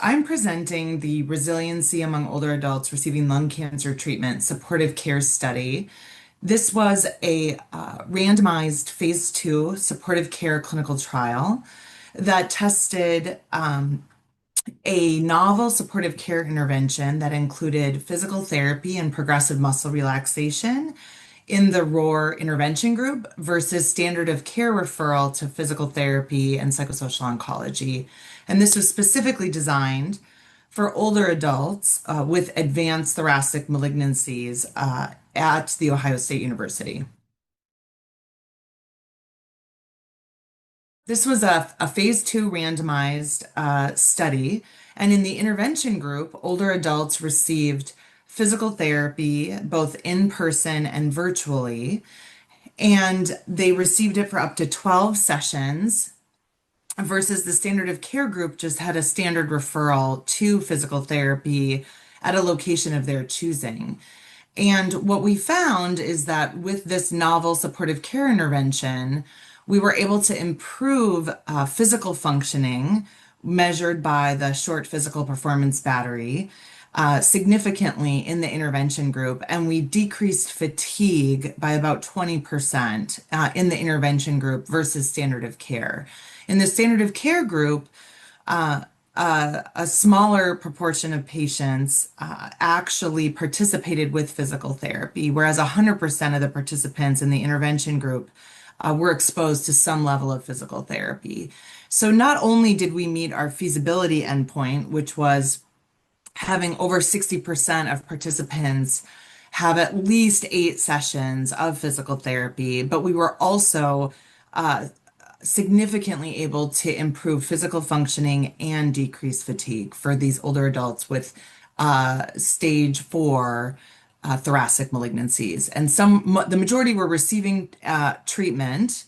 I'm presenting the Resiliency Among Older Adults Receiving Lung Cancer Treatment Supportive Care Study. This was a randomized phase 2 supportive care clinical trial that tested a novel supportive care intervention that included physical therapy and progressive muscle relaxation in the ROAR intervention group versus standard of care referral to physical therapy and psychosocial oncology. And this was specifically designed for older adults with advanced thoracic malignancies at The Ohio State University. This was a phase 2 randomized study, and in the intervention group, older adults received physical therapy both in person and virtually, and they received it for up to 12 sessions versus the standard of care group just had a standard referral to physical therapy at a location of their choosing. And what we found is that with this novel supportive care intervention, we were able to improve physical functioning measured by the short physical performance battery significantly in the intervention group, and we decreased fatigue by about 20% in the intervention group versus standard of care. In the standard of care group, a smaller proportion of patients actually participated with physical therapy, whereas 100% of the participants in the intervention group were exposed to some level of physical therapy. So not only did we meet our feasibility endpoint, which was having over 60% of participants have at least 8 sessions of physical therapy, but we were also significantly able to improve physical functioning and decrease fatigue for these older adults with stage 4 thoracic malignancies. And the majority were receiving treatment.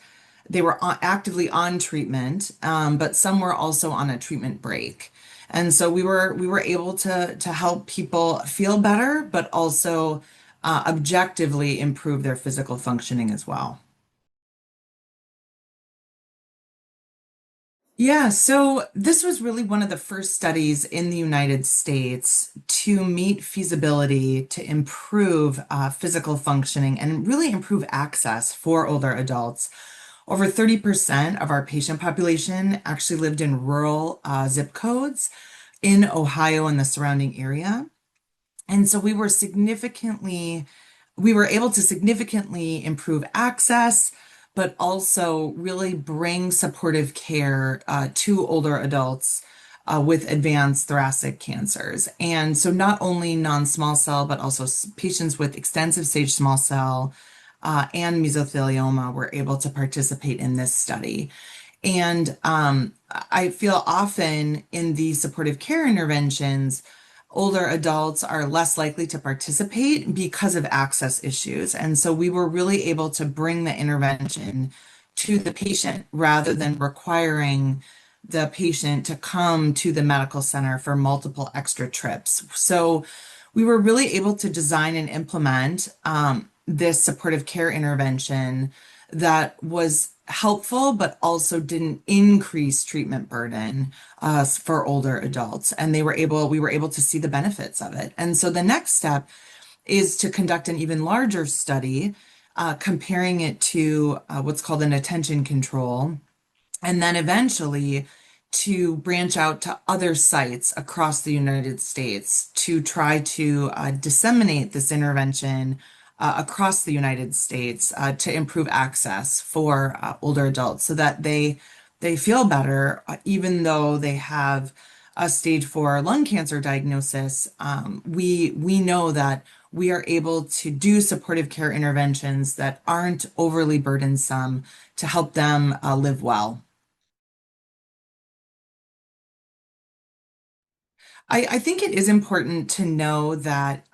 They were actively on treatment, but some were also on a treatment break. And so we were able to help people feel better, but also objectively improve their physical functioning as well. Yeah, so this was really one of the first studies in the United States to meet feasibility to improve physical functioning and really improve access for older adults. Over 30% of our patient population actually lived in rural zip codes in Ohio and the surrounding area. And so we were able to significantly improve access, but also really bring supportive care to older adults with advanced thoracic cancers. And so not only non-small cell, but also patients with extensive stage small cell and mesothelioma were able to participate in this study. And I feel often in these supportive care interventions, older adults are less likely to participate because of access issues. And so we were really able to bring the intervention to the patient rather than requiring the patient to come to the medical center for multiple extra trips. So we were really able to design and implement this supportive care intervention that was helpful, but also didn't increase treatment burden for older adults. And we were able to see the benefits of it. And so the next step is to conduct an even larger study, comparing it to what's called an attention control, and then eventually to branch out to other sites across the United States to try to disseminate this intervention across the United States to improve access for older adults so that they feel better even though they have a stage 4 lung cancer diagnosis. We know that we are able to do supportive care interventions that aren't overly burdensome to help them live well. I think it is important to know that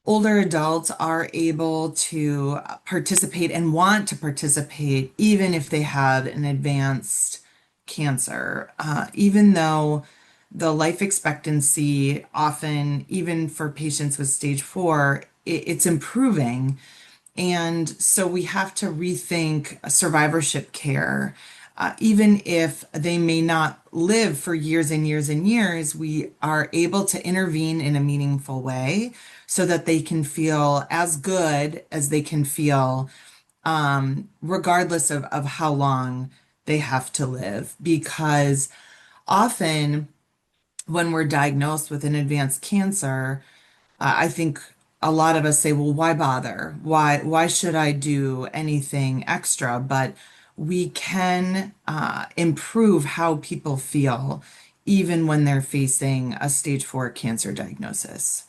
older adults are able to participate and want to participate even if they have an advanced cancer, even though the life expectancy often, even for patients with stage 4, it's improving. And so we have to rethink survivorship care Even if they may not live for years and years and years, we are able to intervene in a meaningful way so that they can feel as good as they can feel, regardless of how long they have to live. Because often, when we're diagnosed with an advanced cancer, I think a lot of us say, well, why bother? Why should I do anything extra? But we can improve how people feel even when they're facing a stage 4 cancer diagnosis.